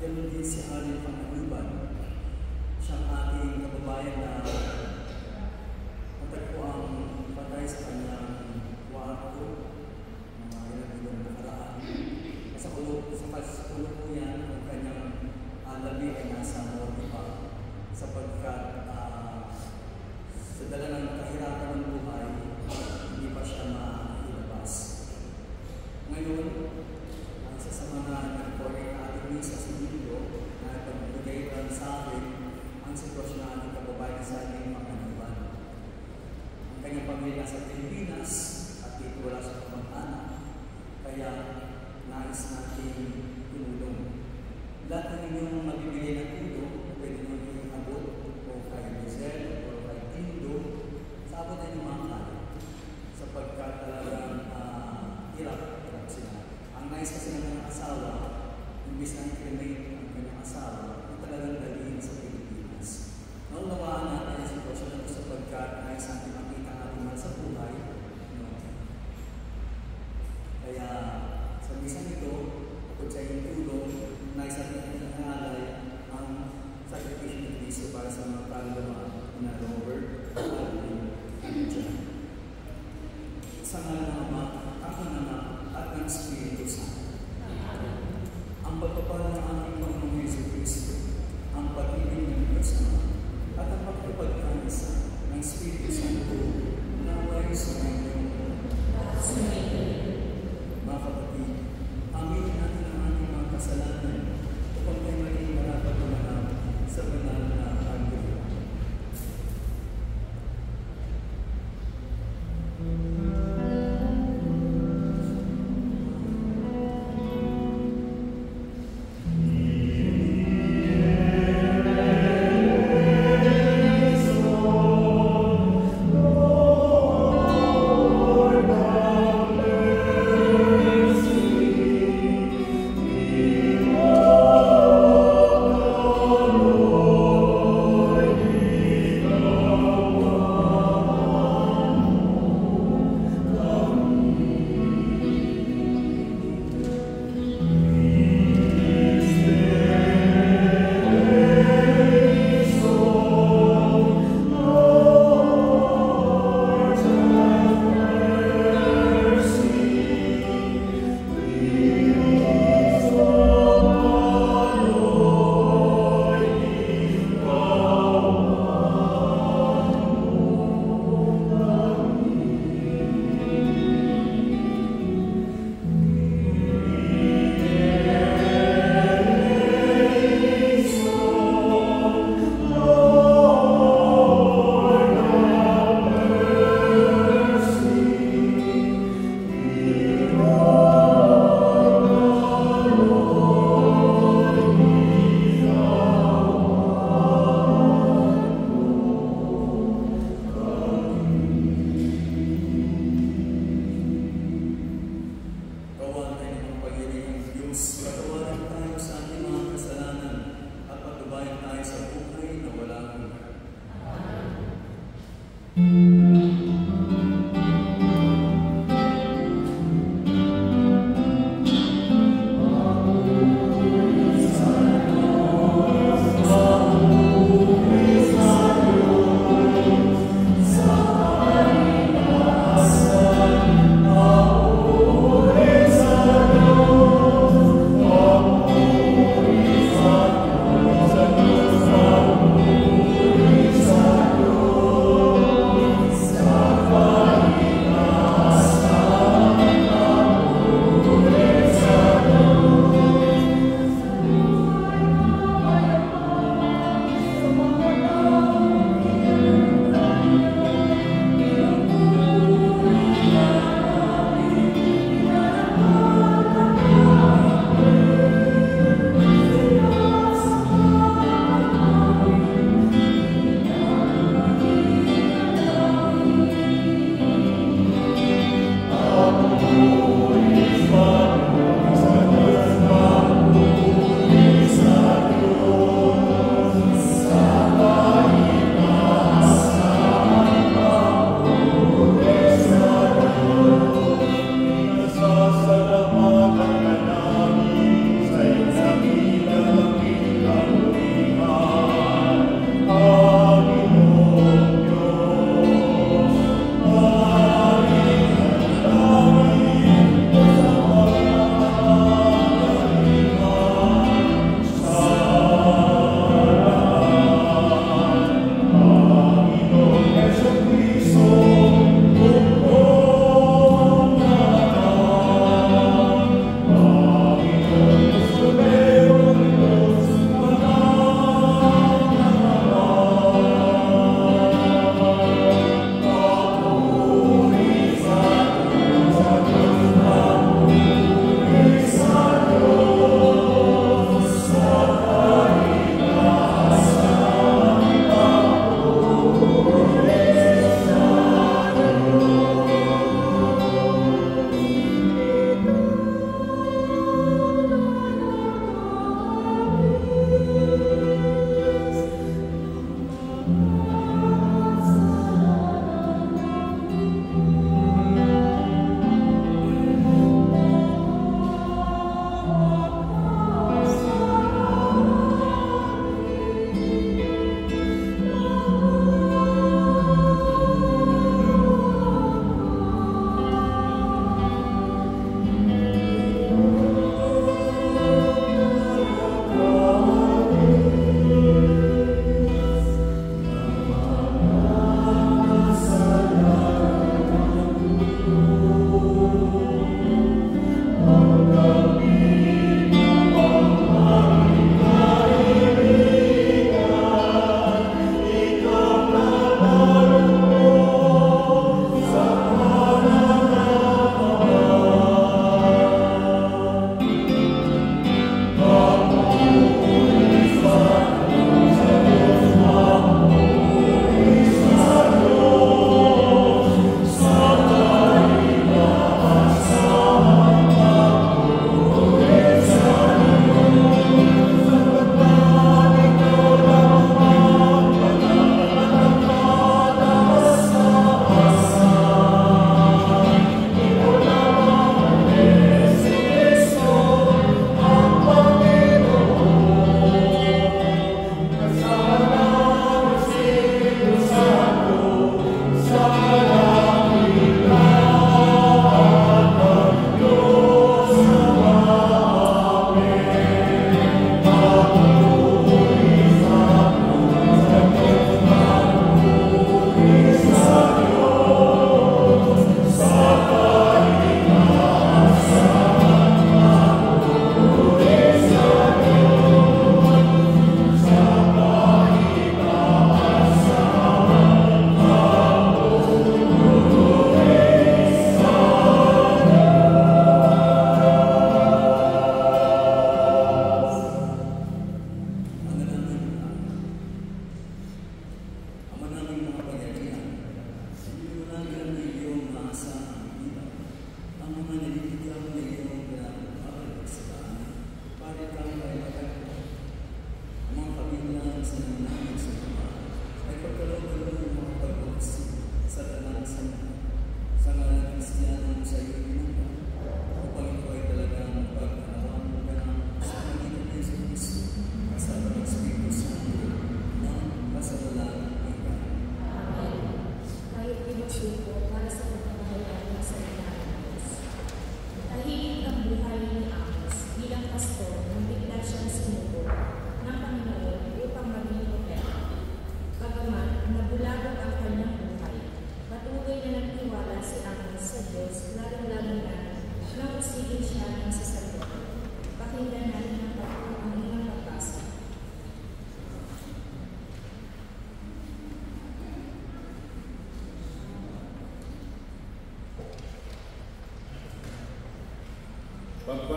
ganoon din si Alin Pangaliban. Siyang ating kababayan na matagpuang patay sa kanyang kwarto mga ilang bilong nakaraan. Sa kulog po yan, ang kanyang labi ay nasa morgue pa sapagkat sa dala ng kahirapan ng buhay, hindi pa siya mailabas. Ngayon, ang isa sa mga nag-correct natin sa Sibilyo na pagbigay lang sa akin ang sitwasyon na ating kababayan sa ating Pangaliban. Ang kanyang pamilya sa Pilipinas at dito wala sa kamag-anak, kaya nais natin tumulong. Lahat ng inyong mabibigay ng tulong, pwede nyo yung abot o kay Rizal o kay Tindo, sa abot ay lumakad sapagkat talagang hirap sila. Ang nais kasi ng kanyang asawa, imbis na i-cremate ang kanyang asawa, ay talagang dalhin sa Pilipinas. Naunawaan natin ang sitwasyon na ito sapagkat nais natin makita ang ating mahal sa buhay. No? Kaya sa misang ito, kung sa inyong tulong, nais natin nangalay ang sakripisyo ng Kristo para sa mga kaluluwa na Robert at John. Sa ngalan ng Ama, ako na nga, at ng Espiritu Santo. Ang pagpapala ng ating Panginoong Hesus Kristo, ang pag-ibig ng Diyos Ama, at ang pagkapagkanisa ng Espiritu Santo na way sa ngayon. Mga kapatid, aminin natin ang ating mga kasalanan upang tayo maging marapat-manap sa banal na pagdiriwang.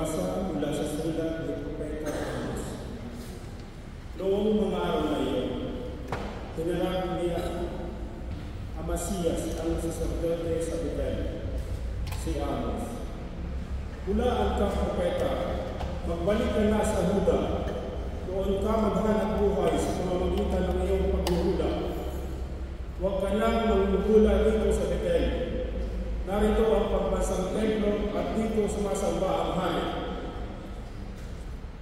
Pagbasa mula sa sulat ni Propeta Amos. Noong mga araw na iyon, tinanong niya Amasiyas ang saserdote sa Betel, si Amos. Hulaan ka, propeta, magbalik ka na sa Huda. Doon ka maghanap buhay sa pamamagitan ng iyong paghuhula. Huwag ka nang manghula dito sa Betel. Narito ang pagpasang templo at dito sumasamba ang hari.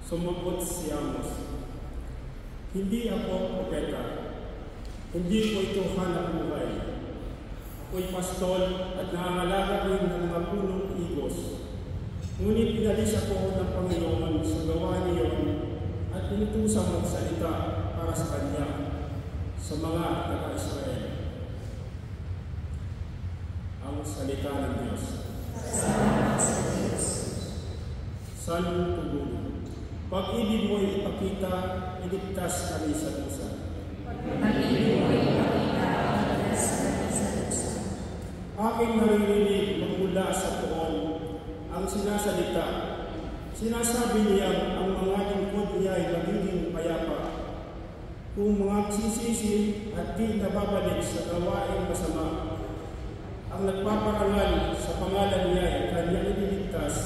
Sumagot si Amos, hindi ako propeta. Hindi ko ito hanap buhay. Ako'y pastol at nangangalaga rin ng mga punong igos. Ngunit pinalis ako ng Panginoon sa gawa niyon at inutusang magsalita para sa Kanya sa mga taga-Israel. Ang salita ng Diyos. Salmong tugon. Pag-ibig mo'y ipakita, iligtas kami sa dusa. Pag-ibig mo'y ipakita, iligtas kami sa dusa. Aking naririnig magmula sa tuon ang sinasalita. Sinasabi niya ang mga lingkod niya ay magiging payapa. Kung mga sisisi at di nababalik sa gawain masama, ang nagpaparangal sa pangalan niya ay kanyang ililigtas.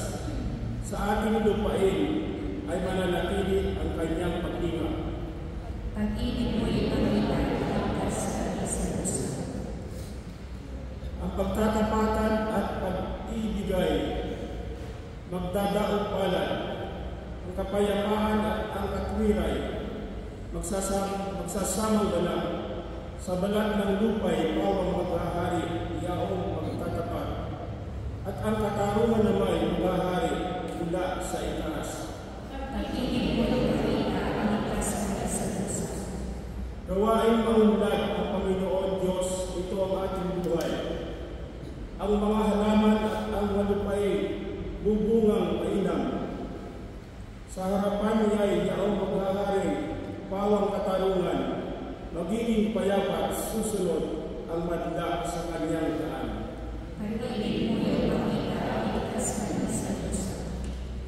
Sa ating lupain ay mananatili ang kanyang paglinga. Pag-ibig mo'y ipakita, iligtas kami sa dusa. Ang pagtatapatan at pag-ibigay magdadaog palad. Ang kapayapaan at ang katwiray magsasamang ganap. Sa balat ng lupa'y pawang maghahari, yaong magtatapat. At ang katarungan naman maghahari mula sa itaas. Pag-ibig mo'y ipakita, iligtas kami sa dusa. Gawain maunlad ang Panginoon Diyos, ito ang ating buhay. Ang mga halaman at ang malupay bubungang mainam. Sa harapan niya ay yaong maghahari, pawang katarungan, magiging payapat susunod ang madla sa kanyang daan. Pag-ibig mo'y ipakita, iligtas kami sa dusa.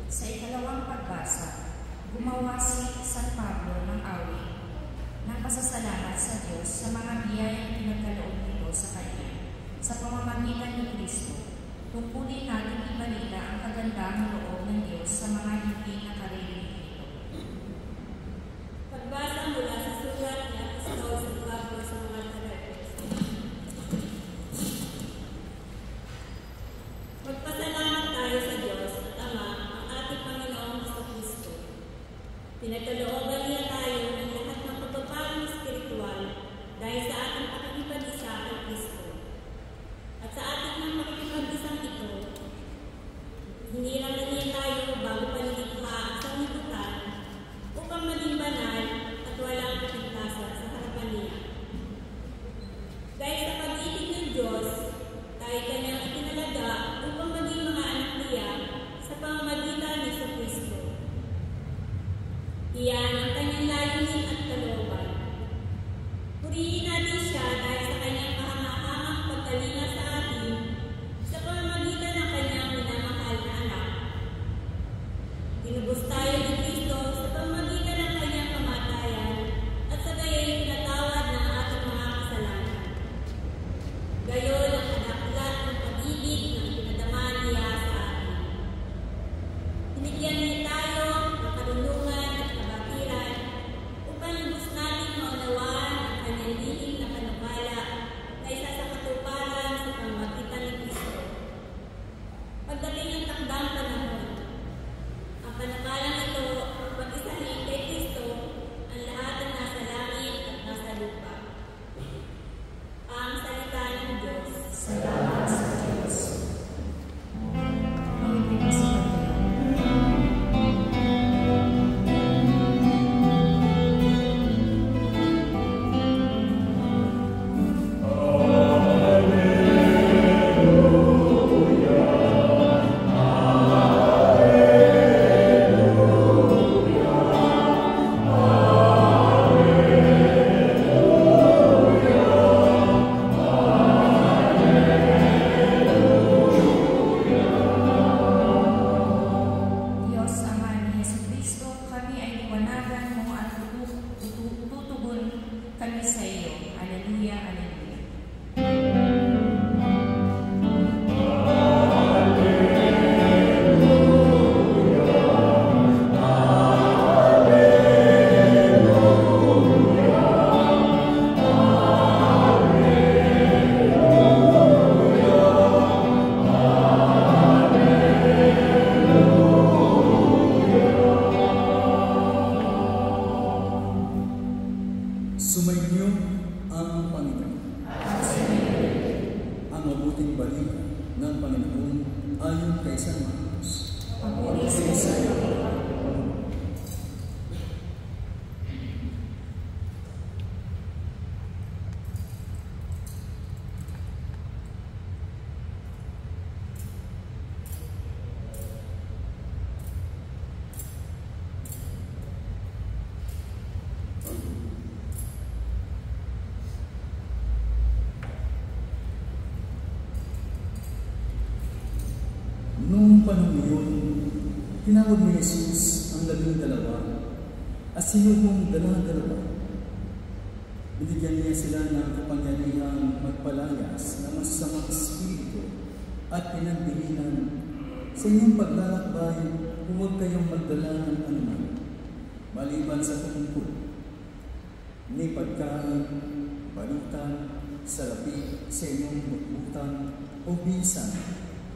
Sa ikalawang pagbasa, gumawa si San Pablo ng awit ng pasasalamat sa Diyos sa mga biyayang pinagkaloob nito sa Kanya sa pamamagitan ni Kristo. Tungkulin natin ibalita ang kagandahang loob ng Diyos sa mga hindi nakarinig nito. Pagbasa mula sa sulat ni Apostol San Pablo sa mga taga-Efeso. Magpasalamat tayo sa Diyos at Ama, ang ating Panginoong Jesucristo. Pinagkalooban niya tayo ng lahat ng pagpapalong espiritual dahil sa ating pakikipag-isa kay Kristo. At sa ating ng makikipag-isang ito, hiniram na niya tayo bago panilikha ang sanlibutan upang maging banal at walang kapintasan sa harapan niya. Dahil sa pag-ibig ng Diyos, tayo kanyang itinalaga upang maging mga anak niya sa pamamagitan ni Kristo. Iyan ang kanyang layunin at kalooban. Purihin natin siya dahil sa kanyang kahangahangang pagkalinga sa atin sa pamamagitan ng kanyang minamahal na anak. Tinubos tayo ni Kristo sa pamamagitan ng kanyang kamatayan at sa gayon pinatawad ng ating mga kasalanan. Gayon ang kadaklat ng pag-ibig na ipinadama niya sa atin. Binigyan niya tayo ng karunungan at kabatiran upang lubos natin maunawaan ang kanyang Sumainyo ang Panginoon. Ang mabuting balita ng Panginoon ayon kay San Marcos. Papuri sa iyo. Noong panahon yun, tinawag ni Jesus ang 12 at sinubong 12. Binigyan niya sila ng kapangyarihang magpalayas ng masasamang espiritu at pinagbilinan, sa inyong paglalakbay, huwag kayong magdala ng anuman, maliban sa tungkol, ni pagkain, balitan, salapi sa inyong bukbutan o bisan,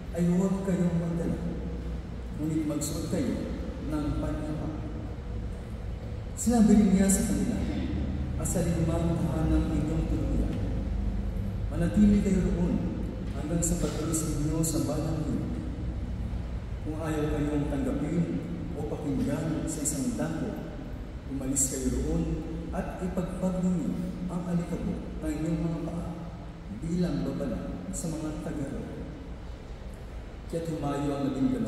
ay huwag kayong magdala, ngunit magsuot kayo ng panyapa. Sinabi rin niya sa kanila, asalin mamuhaan ng inyong tuluyan. Manatili kayo roon hanggang sa pag-alis ninyo sa balang yun. Kung ayaw kayong tanggapin o pakinggan sa isang dako, umalis kayo roon at ipagpag ninyo ang alikabok ng inyong mga paa bilang babala sa mga taga-roon. Kaya tumayo ang 12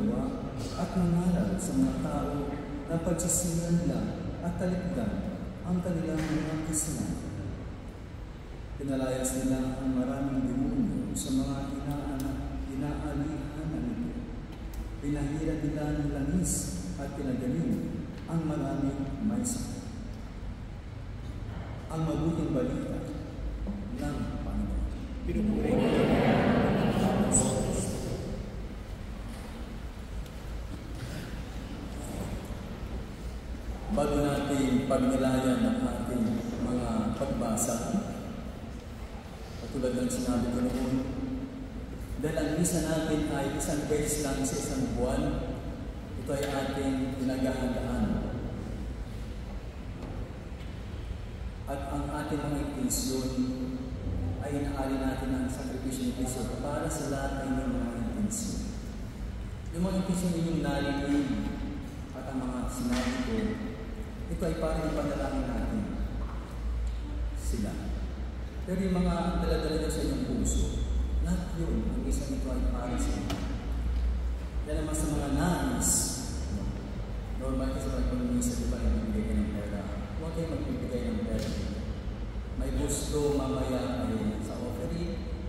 at nangaral sa mga tao na pagsisingan nila at talikdan ang kanilang mga kasalanan. Pinalayas nila ang maraming demonyo sa mga inaalihanan nito. Pinahira nila ng langis at pinagaling ang maraming may sakit. Ang mabuting balita ng Panginoon. Pinupuri ko. Bago natin pagnilayan ng ating mga pagbasa, katulad ng sinabi ko noon, dahil ang misa natin ay isang beses lang sa isang buwan, ito ay ating pinaghahandaan. At ang ating mga intensyon ay inaali natin ang sakripisyo ni Kristo para sa lahat ng inyong mga intensyon. Yung mga intensyon ninyong narinig at ang mga sinabi ko, ito ay parang ipanalangin natin sila. Pero yung mga dala-dala nyo sa inyong puso, lahat yun, ang isang ito ay para sa inyo. Yan ang mas